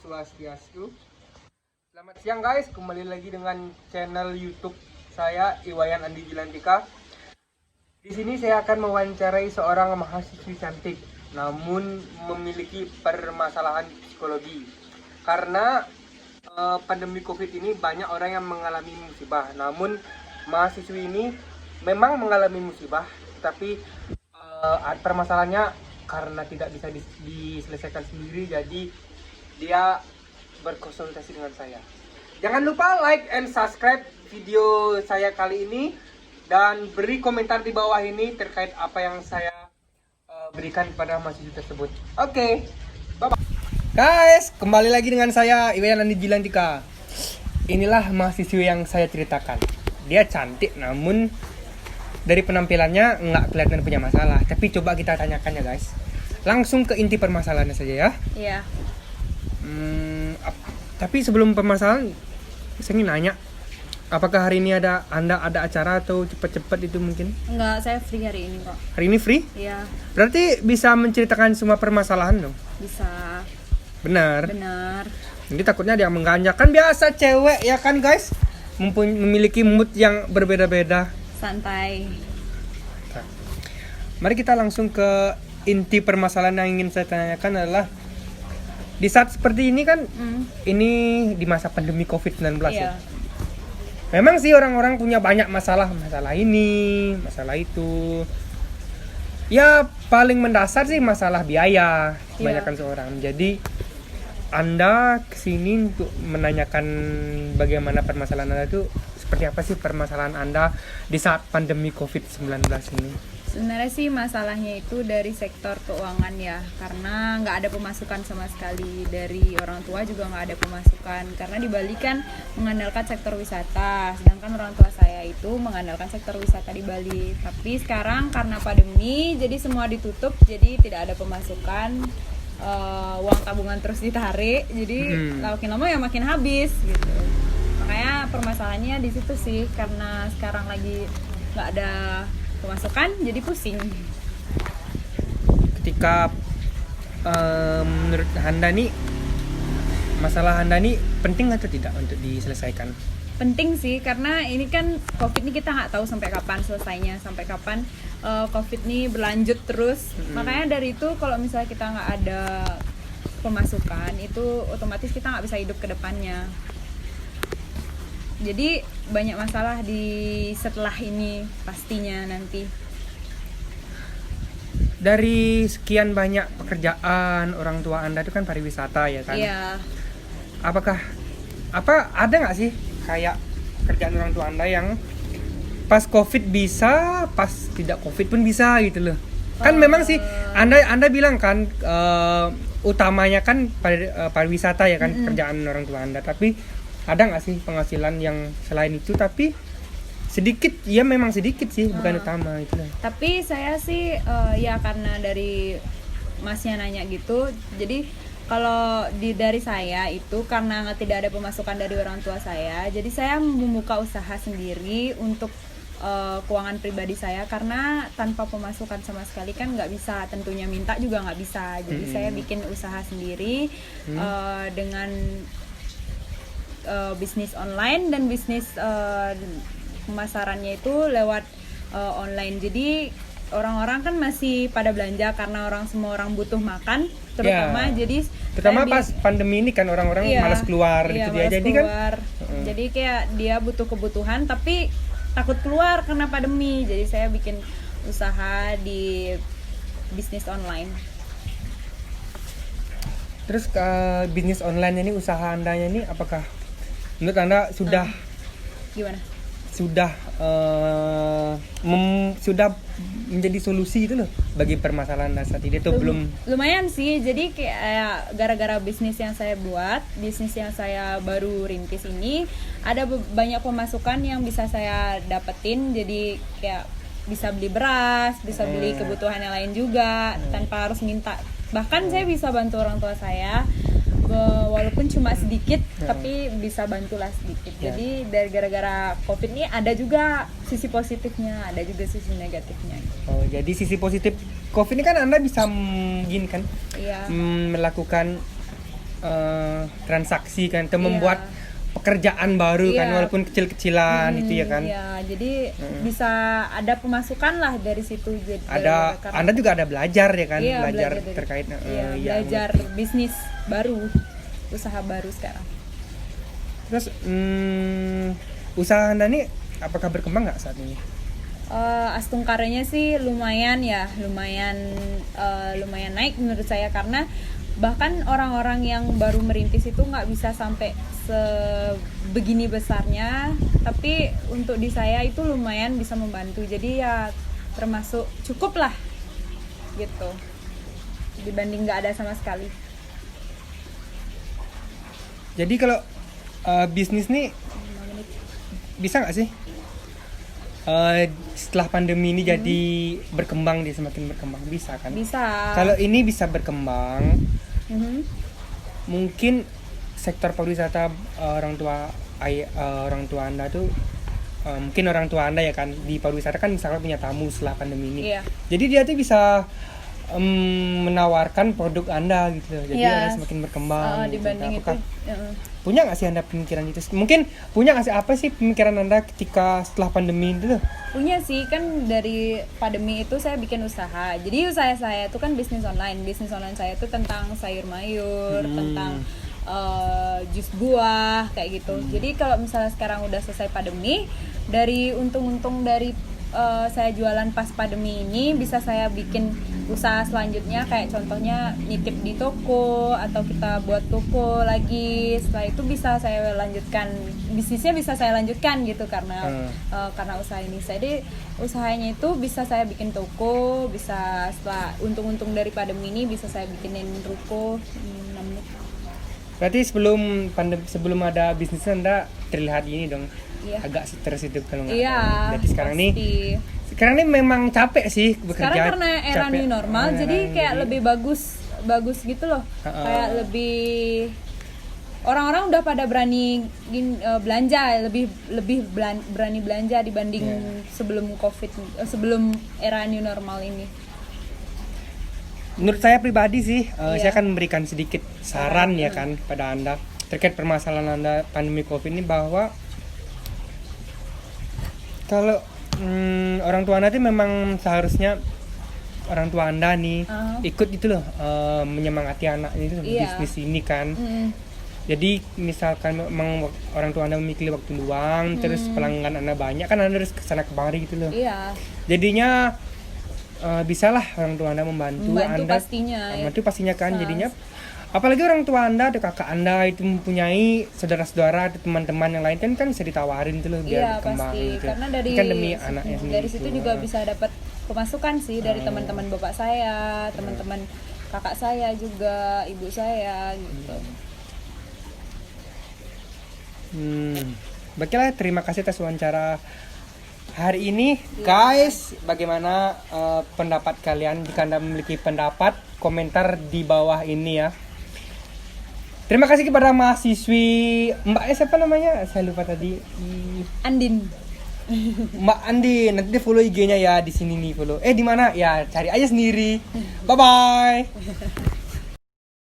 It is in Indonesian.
Swastiastu. Selamat siang guys, kembali lagi dengan channel YouTube saya Iwayan Andi Jilantika. Di sini saya akan mewawancarai seorang mahasiswi cantik, namun memiliki permasalahan psikologi. Karena pandemi Covid ini banyak orang yang mengalami musibah. Namun mahasiswi ini memang mengalami musibah, tapi permasalahannya karena tidak bisa diselesaikan sendiri, jadi dia berkonsultasi dengan saya. Jangan lupa like and subscribe video saya kali ini dan beri komentar di bawah ini terkait apa yang saya berikan pada mahasiswa tersebut. Oke, bye-bye. Guys, kembali lagi dengan saya Iwayan Andi Jilantika. Inilah mahasiswi yang saya ceritakan. Dia cantik, namun dari penampilannya nggak kelihatan punya masalah. Tapi coba kita tanyakan ya guys. Langsung ke inti permasalahannya saja ya. Iya. Tapi sebelum permasalahan, saya ingin nanya, apakah hari ini Anda ada acara atau cepat-cepat itu mungkin? Enggak, saya free hari ini kok. Hari ini free? Iya, Berarti bisa menceritakan semua permasalahan dong? bisa. Benar. Benar. Jadi takutnya dia mengganjak. Kan biasa cewek ya kan guys, memiliki mood yang berbeda-beda. Santai. Nah, mari kita langsung ke inti permasalahan yang ingin saya tanyakan adalah di saat seperti ini kan, ini di masa pandemi COVID-19 ya. Iya. Memang sih orang-orang punya banyak masalah ini, masalah itu. Ya paling mendasar sih masalah biaya kebanyakan seorang. Jadi Anda kesini untuk menanyakan bagaimana permasalahan Anda itu, seperti apa sih permasalahan Anda di saat pandemi COVID-19 ini? Sebenarnya sih masalahnya itu dari sektor keuangan ya, karena nggak ada pemasukan sama sekali. Dari orang tua juga nggak ada pemasukan, karena di Bali kan mengandalkan sektor wisata, sedangkan orang tua saya itu mengandalkan sektor wisata di Bali. Tapi sekarang karena pandemi, jadi semua ditutup, jadi tidak ada pemasukan, uang tabungan terus ditarik, jadi makin lama ya makin habis gitu. Makanya permasalahannya di situ sih, karena sekarang lagi nggak ada pemasukan, jadi pusing. Ketika Menurut Anda nih, masalah Anda nih penting atau tidak untuk diselesaikan? Penting sih, karena ini kan COVID ini kita nggak tahu sampai kapan selesainya, sampai kapan COVID ini berlanjut terus. Makanya dari itu kalau misalnya kita nggak ada pemasukan, itu otomatis kita nggak bisa hidup ke depannya. Jadi banyak masalah di setelah ini pastinya nanti. Dari sekian banyak pekerjaan orang tua Anda itu kan pariwisata ya kan? Iya. Ada nggak sih kayak pekerjaan orang tua Anda yang pas COVID bisa, pas tidak COVID pun bisa gitu loh? Kan memang sih Anda bilang kan utamanya kan pariwisata ya kan, pekerjaan orang tua Anda, tapi ada nggak sih penghasilan yang selain itu tapi sedikit? Ya memang sedikit sih, bukan utama itu. Tapi saya sih ya karena dari masnya nanya gitu, jadi kalau dari saya itu karena tidak ada pemasukan dari orang tua saya, jadi saya membuka usaha sendiri untuk keuangan pribadi saya, karena tanpa pemasukan sama sekali kan nggak bisa, tentunya minta juga nggak bisa. Jadi saya bikin usaha sendiri dengan bisnis online dan bisnis pemasarannya itu lewat online. Jadi orang-orang kan masih pada belanja karena semua orang butuh makan, terutama jadi terutama pas pandemi ini kan orang-orang malas keluar gitu dia. Jadi keluar. Jadi kayak dia butuh kebutuhan tapi takut keluar karena pandemi. Jadi saya bikin usaha di bisnis online. Terus bisnis online ini, usaha Andanya ini apakah menurut Anda sudah gimana? Sudah menjadi solusi itu loh bagi permasalahan Anda saat ini itu belum? Lumayan sih. Jadi kayak gara-gara bisnis yang saya buat, bisnis yang saya baru rintis ini, ada banyak pemasukan yang bisa saya dapetin. Jadi kayak bisa beli beras, bisa beli kebutuhan yang lain juga tanpa harus minta. Bahkan saya bisa bantu orang tua saya, walaupun cuma sedikit tapi bisa bantulah sedikit. Jadi dari gara-gara COVID ini ada juga sisi positifnya, ada juga sisi negatifnya. Oh, jadi sisi positif COVID ini kan Anda bisa gini kan, iya, melakukan transaksi kan, atau Iya. membuat pekerjaan baru kan, Iya. walaupun kecil-kecilan itu ya kan. Iya, jadi bisa ada pemasukan lah dari situ. Jadi Ada, karena- Anda juga ada belajar ya kan, Iya, belajar dari- terkait iya, iya, belajar bisnis baru, usaha baru sekarang. Terus usaha Anda nih apakah berkembang nggak saat ini? Astung karyanya sih lumayan ya, lumayan naik menurut saya, karena bahkan orang-orang yang baru merintis itu nggak bisa sampai sebegini besarnya, tapi untuk di saya itu lumayan bisa membantu, jadi ya termasuk cukup lah gitu dibanding nggak ada sama sekali. Jadi kalau bisnis nih bisa nggak sih setelah pandemi ini jadi berkembang, dia semakin berkembang, bisa kan? Bisa. Kalau ini bisa berkembang, Mhm. mungkin sektor pariwisata orang tua Anda tuh mungkin orang tua Anda ya kan, di pariwisata kan misalnya punya tamu setelah pandemi ini. Iya. Jadi dia tuh bisa menawarkan produk Anda gitu. Jadi Iya. Anda semakin berkembang. gitu. Dibanding itu. Apakah punya nggak sih Anda pemikiran itu? Mungkin punya nggak sih, apa sih pemikiran Anda ketika setelah pandemi itu? Punya sih, kan dari pandemi itu saya bikin usaha. Jadi usaha saya itu kan bisnis online. Bisnis online saya itu tentang sayur mayur, tentang jus buah kayak gitu. Jadi kalau misalnya sekarang udah selesai pandemi, dari untung-untung dari saya jualan pas pandemi ini, bisa saya bikin usaha selanjutnya, kayak contohnya nitip di toko atau kita buat toko lagi. Setelah itu bisa saya lanjutkan bisnisnya, bisa saya lanjutkan gitu, karena usaha ini. Jadi usahanya itu bisa saya bikin toko, bisa setelah untung-untung dari pandemi ini bisa saya bikinin ruko. Berarti sebelum ada bisnis Anda terlihat ini dong. Iya. Agak stres itu kalau nggak Iya. tahu. Berarti sekarang pasti. Sekarang ini memang capek sih bekerja. Sekarang karena era capek. new normal, jadi kayak lebih bagus gitu loh. Kayak lebih orang-orang udah pada berani belanja, lebih berani belanja dibanding sebelum sebelum era new normal ini. Menurut saya pribadi sih, Iya. saya akan memberikan sedikit saran ya kan pada Anda terkait permasalahan Anda pandemi Covid ini, bahwa kalau orang tua Anda itu memang seharusnya orang tua Anda nih ikut itu loh, menyemangati anaknya itu bisnis ini kan. Jadi misalkan memang orang tua Anda memiliki waktu luang, terus pelanggan Anda banyak, kan Anda harus kesana kemari gitu loh. Iya. Jadinya bisalah orang tua Anda membantu Anda. Pastinya. Membantu pastinya kan, jadinya apalagi orang tua Anda atau kakak Anda itu mempunyai saudara-saudara atau teman-teman yang lain, kan bisa ditawarin itu loh biar berkembang pasti. gitu. Karena dari kan demi anaknya sendiri. Dari situ juga bisa dapat pemasukan sih, dari teman-teman bapak saya, teman-teman kakak saya juga, ibu saya gitu. Baiklah, terima kasih atas wawancara hari ini, guys. Bagaimana pendapat kalian? Jika Anda memiliki pendapat, komentar di bawah ini ya. Terima kasih kepada mahasiswi Mbaknya siapa namanya? Saya lupa tadi. Andin. Mbak Andi, nanti follow IG-nya ya di sini nih, follow. Di mana? Ya cari aja sendiri. Bye bye.